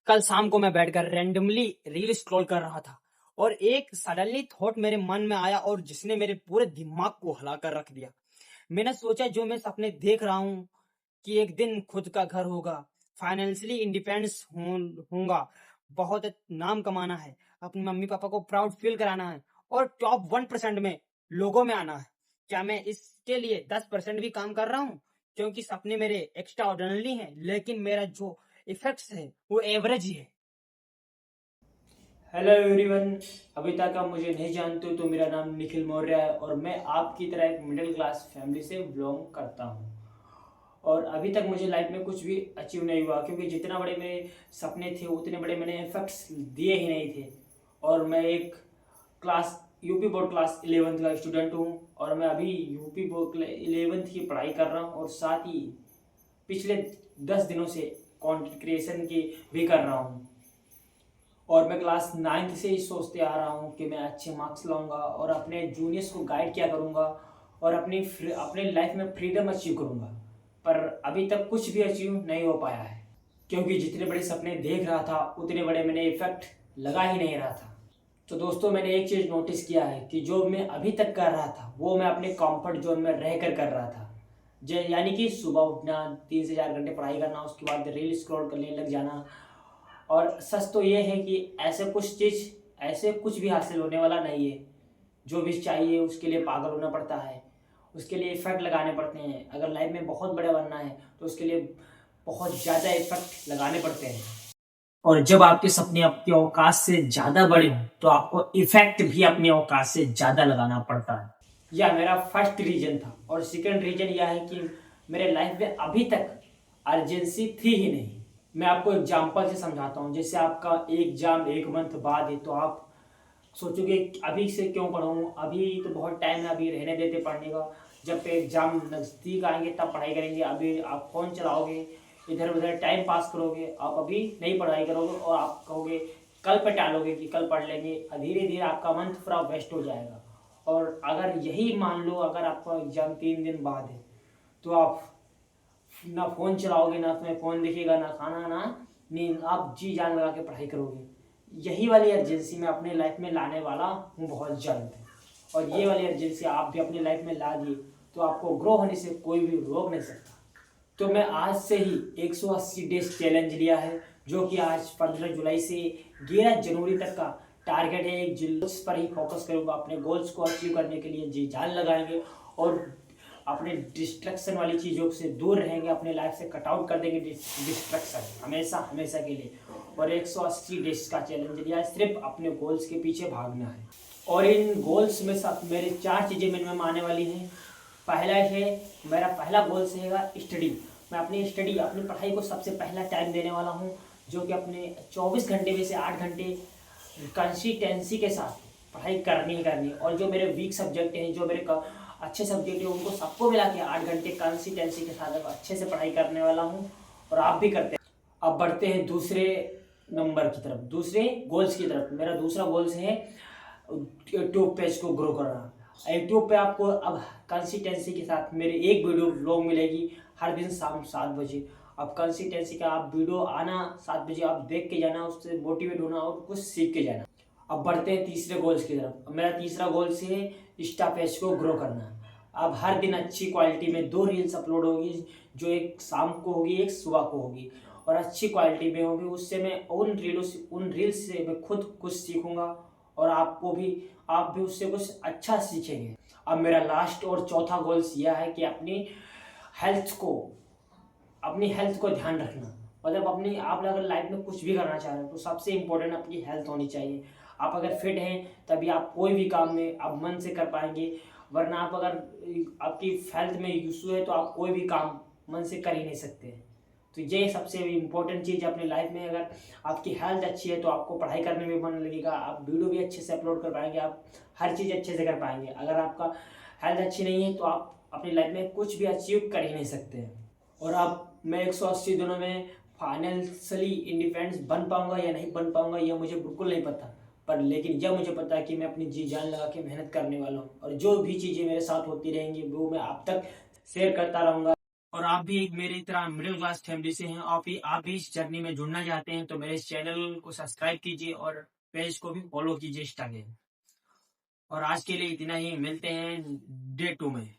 कल शाम को मैं बैठकर रैंडमली रील स्क्रॉल कर रहा था और एक सडनली थॉट मेरे मन में आया और जिसने मेरे पूरे दिमाग को हिला कर रख दिया। मैंने सोचा जो मैं सपने देख रहा हूँ कि एक दिन खुद का घर होगा, फाइनेंशियली इंडिपेंडेंस होऊंगा, बहुत नाम कमाना है, अपने मम्मी पापा को प्राउड फील कराना है और टॉप 1% में लोगों में आना है। क्या मैं इसके लिए 10% भी काम कर रहा हूँ? क्योंकि सपने मेरे एक्स्ट्रा ऑर्डिनरी हैं, लेकिन मेरा जो इफेक्ट्स है वो एवरेज ही है। Hello everyone. अभी तक आप मुझे नहीं जानते हो तो मेरा नाम निखिल मौर्य है और मैं आपकी तरह एक मिडिल क्लास फैमिली से बिलोंग करता हूँ। और अभी तक मुझे लाइफ में कुछ भी अचीव नहीं हुआ क्योंकि जितना बड़े मेरे सपने थे उतने बड़े मैंने इफेक्ट्स दिए ही नहीं थे। और मैं एक class UP board class 11th का स्टूडेंट हूँ और मैं अभी यूपी बोर्ड 11th की पढ़ाई कर रहा हूँ और साथ ही पिछले 10 दिनों से कंटेंट क्रिएशन की भी कर रहा हूँ। और मैं क्लास 9th से ही सोचते आ रहा हूँ कि मैं अच्छे मार्क्स लाऊंगा और अपने जूनियर्स को गाइड किया करूँगा और अपने लाइफ में फ्रीडम अचीव करूँगा। पर अभी तक कुछ भी अचीव नहीं हो पाया है क्योंकि जितने बड़े सपने देख रहा था उतने बड़े मैंने इफेक्ट लगा ही नहीं रहा था। तो दोस्तों, मैंने एक चीज़ नोटिस किया है कि जो मैं अभी तक कर रहा था वो मैं अपने कंफर्ट जोन में रह कर रहा था। यानी कि सुबह उठना, 3 से 4 घंटे पढ़ाई करना, उसके बाद रील स्क्रॉल करने लग जाना। और सच तो ये है कि ऐसे कुछ भी हासिल होने वाला नहीं है। जो भी चाहिए उसके लिए पागल होना पड़ता है, उसके लिए इफर्ट लगाने पड़ते हैं। अगर लाइफ में बहुत बड़ा बनना है तो उसके लिए बहुत ज़्यादा इफर्ट लगाने पड़ते हैं। और जब आपके सपने आपकी औकात से ज़्यादा बड़े हों तो आपको इफेक्ट भी अपनी औकात से ज़्यादा लगाना पड़ता है। यह मेरा फर्स्ट रीजन था। और सेकंड रीजन यह है कि मेरे लाइफ में अभी तक अर्जेंसी थी ही नहीं। मैं आपको एग्जाम्पल से समझाता हूँ। जैसे आपका एग्जाम 1 मंथ बाद है तो आप सोचोगे अभी से क्यों पढ़ूँ, अभी तो बहुत टाइम है, अभी रहने देते पढ़ने का, जब पे एग्जाम नज़दीक आएंगे तब पढ़ाई करेंगे। अभी आप फ़ोन चलाओगे, इधर उधर टाइम पास करोगे, आप अभी नहीं पढ़ाई करोगे और आप कहोगे कल पे टालोगे कि कल पढ़ लेंगे। धीरे धीरे आपका मंथ पूरा वेस्ट हो जाएगा। और अगर यही मान लो अगर आपका एग्जाम 3 दिन बाद है तो आप ना फ़ोन चलाओगे, ना तुम्हें फ़ोन दिखेगा, ना खाना ना नींद, आप जी जान लगा के पढ़ाई करोगे। यही वाली अर्जेंसी मैं अपने लाइफ में लाने वाला हूँ बहुत जल्द। और ये वाली अर्जेंसी आप भी अपनी लाइफ में ला दिए तो आपको ग्रो होने से कोई भी रोक नहीं सकता। तो मैं आज से ही 180 डेज चैलेंज लिया है, जो कि आज 15 जुलाई से 11 जनवरी तक का टारगेट है। एक गोल्स पर ही फोकस करूँगा, अपने गोल्स को अचीव करने के लिए जी जान लगाएंगे और अपने डिस्ट्रक्शन वाली चीज़ों से दूर रहेंगे, अपने लाइफ से कट आउट कर देंगे डिस्ट्रक्शन हमेशा हमेशा के लिए। और 180 डेज का चैलेंज लिया है, सिर्फ अपने गोल्स के पीछे भागना है। और इन गोल्स में सब मेरे 4 चीज़ें मिनिमम आने वाली हैं। पहला है, मेरा पहला गोल्स रहेगा स्टडी। मैं अपनी पढ़ाई को सबसे पहला टाइम देने वाला हूँ, जो कि अपने 24 घंटे में से 8 घंटे कंसिस्टेंसी के साथ पढ़ाई करनी ही करनी। और जो मेरे वीक सब्जेक्ट हैं, जो मेरे अच्छे सब्जेक्ट हैं, उनको सबको मिला के 8 घंटे कंसिस्टेंसी के साथ अच्छे से पढ़ाई करने वाला हूँ। और आप भी करते हैं। अब बढ़ते हैं दूसरे नंबर की तरफ, दूसरे गोल्स की तरफ। मेरा दूसरा गोल्स है यूट्यूब पेज को ग्रो करना। यूट्यूब पे आपको अब कंसिस्टेंसी के साथ मेरी एक वीडियो व्लॉग मिलेगी हर दिन शाम 7 बजे। अब कंसिस्टेंसी का आप वीडियो आना 7 बजे, आप देख के जाना, उससे मोटिवेट होना और कुछ सीख के जाना। अब बढ़ते हैं तीसरे गोल्स की तरफ। मेरा तीसरा गोल्स है इंस्टा पेज को ग्रो करना। अब हर दिन अच्छी क्वालिटी में 2 रील्स अपलोड होगी, जो एक शाम को होगी, एक सुबह को होगी और अच्छी क्वालिटी में होगी। उससे मैं उन रील्स से मैं खुद कुछ सीखूंगा और आप भी उससे कुछ अच्छा सीखेंगे। अब मेरा लास्ट और चौथा गोल्स यह है कि हेल्थ को अपनी हेल्थ को ध्यान रखना। मतलब आप अगर लाइफ में कुछ भी करना चाह रहे हो तो सबसे इम्पोर्टेंट अपनी हेल्थ होनी चाहिए। आप अगर फिट हैं तभी आप कोई भी काम में आप मन से कर पाएंगे, वरना आप अगर आपकी हेल्थ में इशू है तो आप कोई भी काम मन से कर ही नहीं सकते। तो ये सबसे इम्पोर्टेंट चीज़ अपनी लाइफ में। अगर आपकी हेल्थ अच्छी है तो आपको पढ़ाई करने में मन लगेगा, आप वीडियो भी अच्छे से अपलोड कर पाएंगे, आप हर चीज़ अच्छे से कर पाएंगे। अगर आपका हेल्थ अच्छी नहीं है तो आप अपनी लाइफ में कुछ भी अचीव कर ही नहीं सकते हैं। और अब मैं 180 दिनों में फाइनेंशियली इंडिपेंडेंस बन पाऊंगा या नहीं बन पाऊंगा यह मुझे बिल्कुल नहीं पता। पर लेकिन यह मुझे पता है कि मैं अपनी जी जान लगा के मेहनत करने वाला हूँ और जो भी चीज़ें मेरे साथ होती रहेंगी वो मैं आप तक शेयर करता रहूँगा। और आप भी एक मेरी तरह मिडिल क्लास फैमिली से हैं, आप भी इस जर्नी में जुड़ना चाहते हैं तो मेरे इस चैनल को सब्सक्राइब कीजिए और पेज को भी फॉलो कीजिए इंस्टाग्राम। और आज के लिए इतना ही, मिलते हैं डे 2 में।